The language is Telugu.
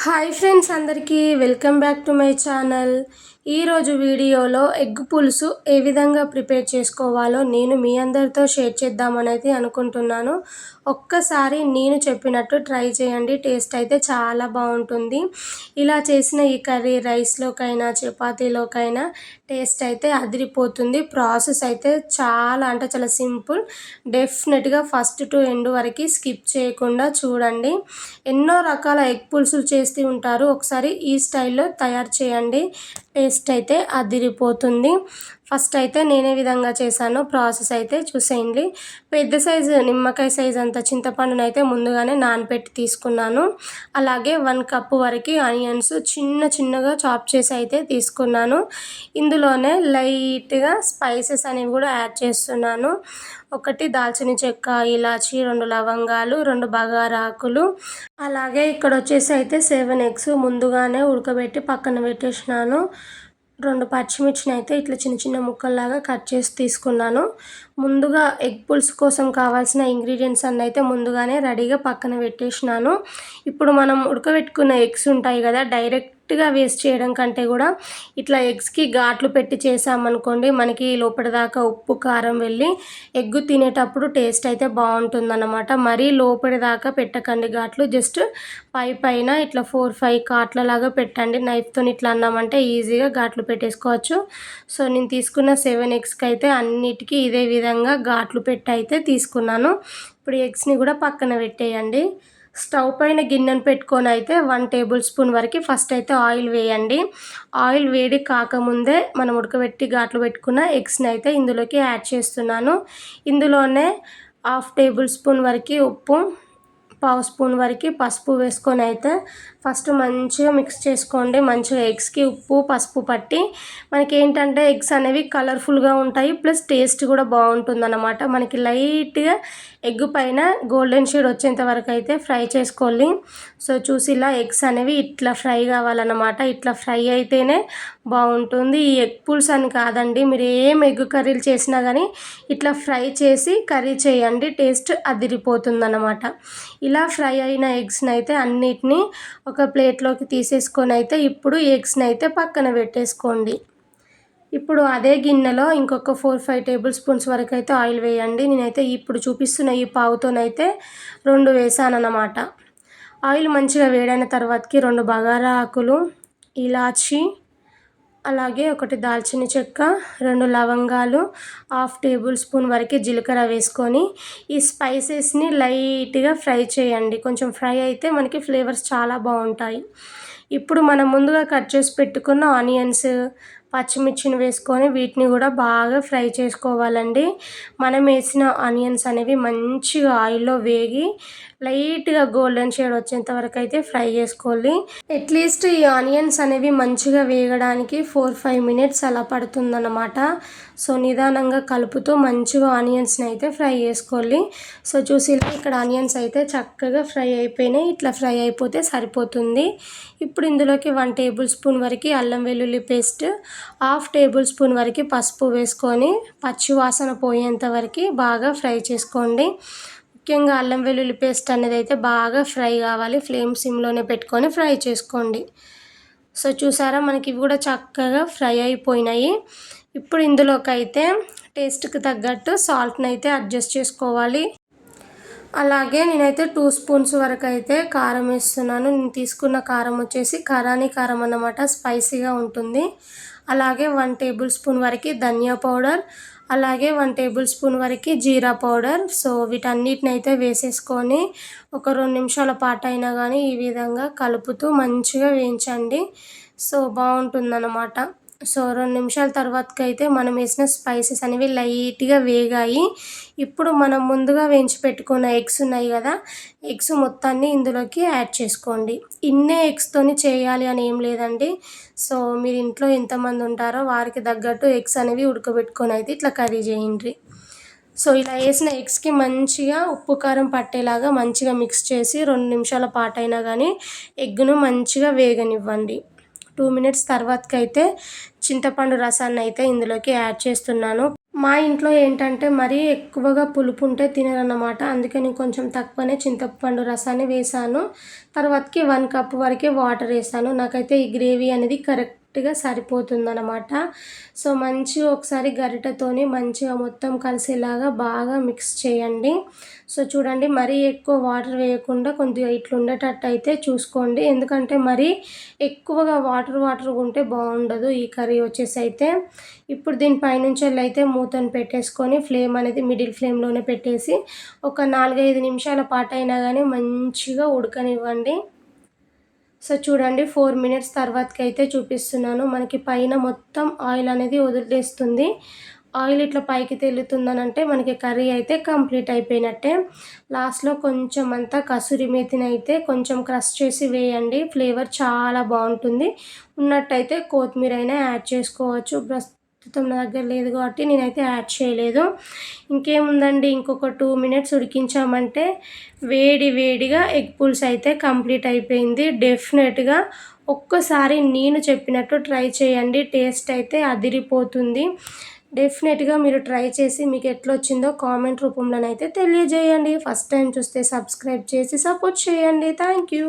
హాయ్ ఫ్రెండ్స్, అందరికీ welcome back to my channel. ఈరోజు వీడియోలో ఎగ్ పులుసు ఏ విధంగా ప్రిపేర్ చేసుకోవాలో నేను మీ అందరితో షేర్ చేద్దామని అయితే అనుకుంటున్నాను. ఒక్కసారి నేను చెప్పినట్టు ట్రై చేయండి, టేస్ట్ అయితే చాలా బాగుంటుంది. ఇలా చేసిన ఈ కర్రీ రైస్లోకైనా చపాతీలోకైనా టేస్ట్ అయితే అదిరిపోతుంది. ప్రాసెస్ అయితే చాలా చాలా సింపుల్. డెఫినెట్గా ఫస్ట్ టు ఎండ్ వరకు స్కిప్ చేయకుండా చూడండి. ఎన్నో రకాల ఎగ్ పులుసులు చేస్తూ ఉంటారు, ఒకసారి ఈ స్టైల్లో తయారు చేయండి, టేస్ట్ అయితే అదిరిపోతుంది. ఫస్ట్ అయితే నేనే విధంగా చేశాను, ప్రాసెస్ అయితే చూసేయండి. పెద్ద సైజు నిమ్మకాయ సైజు అంత చింతపండును అయితే ముందుగానే నానబెట్టి తీసుకున్నాను. అలాగే 1 కప్పు వరకు ఆనియన్స్ చిన్నగా చాప్ చేసి అయితే తీసుకున్నాను. ఇందులోనే లైట్గా స్పైసెస్ అనేవి కూడా యాడ్ చేస్తున్నాను. 1 దాల్చిన చెక్క, ఇలాచి, 2 లవంగాలు, 2 బగారా ఆకులు. అలాగే ఇక్కడ వచ్చేసి అయితే 7 ఎగ్స్ ముందుగానే ఉడకబెట్టి పక్కన పెట్టేసినాను. 2 పచ్చిమిర్చిని అయితే ఇట్లా చిన్న ముక్కల్లాగా కట్ చేసి తీసుకున్నాను. ముందుగా ఎగ్ పులుసు కోసం కావాల్సిన ఇంగ్రీడియంట్స్ అన్నీ అయితే ముందుగానే రెడీగా పక్కన పెట్టేసినాను. ఇప్పుడు మనం ఉడకబెట్టుకున్న ఎగ్స్ ఉంటాయి కదా, డైరెక్ట్గా వేస్ట్ చేయడం కంటే కూడా ఇట్లా ఎగ్స్కి ఘాట్లు పెట్టి చేసామనుకోండి, మనకి లోపల దాకా ఉప్పు కారం వెళ్ళి ఎగ్గు తినేటప్పుడు టేస్ట్ అయితే బాగుంటుందన్నమాట. మరీ లోపలి దాకా పెట్టకండి ఘాట్లు, జస్ట్ పైన ఇట్లా 4-5 కాట్లలాగా పెట్టండి. నైఫ్తో ఇట్లా అన్నామంటే ఈజీగా ఘాట్లు పెట్టేసుకోవచ్చు. సో నేను తీసుకున్న 7 ఎగ్స్కి అయితే అన్నిటికీ ఇదే విధంగా ఘాట్లు పెట్టి అయితే తీసుకున్నాను. ఇప్పుడు ఎగ్స్ని కూడా పక్కన పెట్టేయండి. స్టవ్ పైన గిన్నెను పెట్టుకొని అయితే 1 టేబుల్ స్పూన్ వరకు ఫస్ట్ అయితే ఆయిల్ వేయండి. ఆయిల్ వేడి కాకముందే మనం ఉడకబెట్టి ఘాట్లు పెట్టుకున్న ఎగ్స్ని అయితే ఇందులోకి యాడ్ చేస్తున్నాను. ఇందులోనే 1/2 టేబుల్ స్పూన్ వరకు ఉప్పు, 1/2 స్పూన్ వరకు పసుపు వేసుకొని అయితే ఫస్ట్ మంచిగా మిక్స్ చేసుకోండి. మంచిగా ఎగ్స్కి ఉప్పు పసుపు పట్టి మనకి ఏంటంటే ఎగ్స్ అనేవి కలర్ఫుల్గా ఉంటాయి, ప్లస్ టేస్ట్ కూడా బాగుంటుందన్నమాట. మనకి లైట్గా ఎగ్ పైన గోల్డెన్ షేడ్ వచ్చేంత వరకు అయితే ఫ్రై చేసుకోవాలి. సో చూసి ఇలా ఎగ్స్ అనేవి ఇట్లా ఫ్రై కావాలన్నమాట. ఇట్లా ఫ్రై అయితేనే బాగుంటుంది. ఈ ఎగ్ పులుసు అని కాదండి, మీరు ఏం ఎగ్ కర్రీలు చేసినా కానీ ఇట్లా ఫ్రై చేసి కర్రీ చేయండి, టేస్ట్ అదిరిపోతుందన్నమాట. ఇలా ఫ్రై అయిన ఎగ్స్ని అయితే అన్నిటినీ ఒక ప్లేట్లోకి తీసేసుకొని అయితే ఇప్పుడు ఎగ్స్ని అయితే పక్కన పెట్టేసుకోండి. ఇప్పుడు అదే గిన్నెలో ఇంకొక 4-5 టేబుల్ స్పూన్స్ వరకు అయితే ఆయిల్ వేయండి. నేనైతే ఇప్పుడు చూపిస్తున్న ఈ పావుతోనైతే 2 వేసానన్నమాట. ఆయిల్ మంచిగా వేడైన తర్వాతకి 2 బగారా ఆకులు, ఇలాచి, అలాగే 1 దాల్చిన చెక్క, 2 లవంగాలు, 1/2 టేబుల్ స్పూన్ వరకు జీలకర్ర వేసుకొని ఈ స్పైసెస్ని లైట్గా ఫ్రై చేయండి. కొంచెం ఫ్రై అయితే మనకి ఫ్లేవర్స్ చాలా బాగుంటాయి. ఇప్పుడు మనం ముందుగా కట్ చేసి పెట్టుకున్న ఆనియన్స్, పచ్చిమిర్చిని వేసుకొని వీటిని కూడా బాగా ఫ్రై చేసుకోవాలండి. మనం వేసిన ఆనియన్స్ అనేవి మంచిగా ఆయిల్లో వేగి లైట్గా గోల్డెన్ షేడ్ వచ్చేంత వరకు అయితే ఫ్రై చేసుకోవాలి. అట్లీస్ట్ ఈ ఆనియన్స్ అనేవి మంచిగా వేగడానికి 4-5 మినిట్స్ అలా పడుతుందన్నమాట. సో నిదానంగా కలుపుతూ మంచిగా ఆనియన్స్ని అయితే ఫ్రై చేసుకోవాలి. సో చూసి ఇక్కడ ఆనియన్స్ అయితే చక్కగా ఫ్రై అయిపోయినాయి. ఇట్లా ఫ్రై అయిపోతే సరిపోతుంది. ఇప్పుడు ఇందులోకి 1 టేబుల్ స్పూన్ వరకు అల్లం వెల్లుల్లి పేస్ట్, 1/2 టేబుల్ స్పూన్ వరకు పసుపు వేసుకొని పచ్చి వాసన పోయేంత వరకు బాగా ఫ్రై చేసుకోండి. ముఖ్యంగా అల్లం వెల్లుల్లి పేస్ట్ అనేది అయితే బాగా ఫ్రై కావాలి. ఫ్లేమ్ సిమ్లోనే పెట్టుకొని ఫ్రై చేసుకోండి. సో చూసారా, మనకి ఇవి కూడా చక్కగా ఫ్రై అయిపోయినాయి. ఇప్పుడు ఇందులోకి అయితే టేస్ట్కి తగ్గట్టు సాల్ట్ని అయితే అడ్జస్ట్ చేసుకోవాలి. అలాగే నేనైతే 2 స్పూన్స్ వరకు అయితే కారం వేస్తున్నాను. నేను తీసుకున్న కారం వచ్చేసి కరాని కారం అన్నమాట, స్పైసీగా ఉంటుంది. అలాగే 1 టేబుల్ స్పూన్ వరకు ధనియా పౌడర్, అలాగే 1 టేబుల్ స్పూన్ వరకు జీరా పౌడర్. సో వీటన్నిటిని అయితే వేసేసుకొని ఒక 2 నిమిషాల పాటు అయినా కానీ ఈ విధంగా కలుపుతూ మంచిగా వేయించండి. సో బాగుంటుందన్నమాట. సో 2 నిమిషాల తర్వాతకి అయితే మనం వేసిన స్పైసెస్ అనేవి లైట్గా వేగాయి. ఇప్పుడు మనం ముందుగా వేయించి పెట్టుకున్న ఎగ్స్ ఉన్నాయి కదా, ఎగ్స్ మొత్తాన్ని ఇందులోకి యాడ్ చేసుకోండి. ఇన్నే ఎగ్స్తోని చేయాలి అని ఏం లేదండి. సో మీరు ఇంట్లో ఎంతమంది ఉంటారో వారికి తగ్గట్టు ఎగ్స్ అనేవి ఉడకబెట్టుకొని అయితే ఇట్లా కర్రీ చేయండి. సో ఇలా వేసిన ఎగ్స్కి మంచిగా ఉప్పు కారం పట్టేలాగా మంచిగా మిక్స్ చేసి 2 నిమిషాల పాటు అయినా కానీ ఎగ్గును మంచిగా వేగనివ్వండి. 2 మినిట్స్ తర్వాతకైతే చింతపండు రసాన్ని అయితే ఇందులోకి యాడ్ చేస్తున్నాను. మా ఇంట్లో ఏంటంటే మరీ ఎక్కువగా పులుపు ఉంటే తినరన్నమాట. అందుకని కొంచెం తక్కువనే చింతపండు రసాన్ని వేశాను. తర్వాతకి 1 కప్ వరకే వాటర్ ఏసాను. నాకైతే ఈ గ్రేవీ అనేది కరెక్ట్‌గా సరిపోతుందనమాట. సో, మంచిగా ఒకసారి గరిటెతోని మంచిగా మొత్తం కలిసేలాగా బాగా మిక్స్ చేయండి. సో, చూడండి మరీ ఎక్కువ వాటర్ వేయకుండా కొద్దిగా ఇట్లుండేటట్టయితే చూసుకోండి. ఎందుకంటే మరీ ఎక్కువగా వాటర్‌గా ఉంటే బావుండదు ఈ కర్రీ వచ్చేసైతే. ఇప్పుడు దీని పైనుంచెళ్ళైతే మూతను పెట్టేసుకొని ఫ్లేమ్ అనేది మిడిల్ ఫ్లేమ్‌లోనే పెట్టేసి ఒక 4, 5 నిమిషాల పాటైనా గానీ మంచిగా ఉడకనివ్వండి. సో, చూడండి 4 మినిట్స్ తర్వాతకైతే చూపిస్తున్నాను. మనకి పైన మొత్తం ఆయిల్ అనేది వదిలేస్తుంది. ఆయిల్ ఇట్లా పైకి తేలుతుందనంటే మనకి కర్రీ అయితే కంప్లీట్ అయిపోయినట్టే. లాస్ట్‌లో కొంచెం అంతా కసూరి మేతినైతే కొంచెం క్రష్ చేసి వేయండి. ఫ్లేవర్ చాలా బావుంటుంది. ఉన్నట్టయితే కొత్తిమీరైనా యాడ్ చేసుకోవచ్చు. ప్రస్తుతం నా దగ్గర లేదు కాబట్టి నేనైతే యాడ్ చేయలేదు. ఇంకేముందండి ఇంకొక 2 మినిట్స్ ఉడికించామంటే వేడి వేడిగా ఎగ్ పులుసు అయితే కంప్లీట్ అయిపోయింది. డెఫినెట్‌గా ఒక్కసారి నేను చెప్పినట్టు ట్రై చేయండి. టేస్ట్ అయితే అదిరిపోతుంది. డెఫినెట్‌గా మీరు ట్రై చేసి మీకు ఎట్లొచ్చిందో కామెంట్ రూపంలోనైతే తెలియజేయండి. ఫస్ట్ టైం చూస్తే సబ్స్క్రైబ్ చేసి సపోర్ట్ చేయండి. Thank you.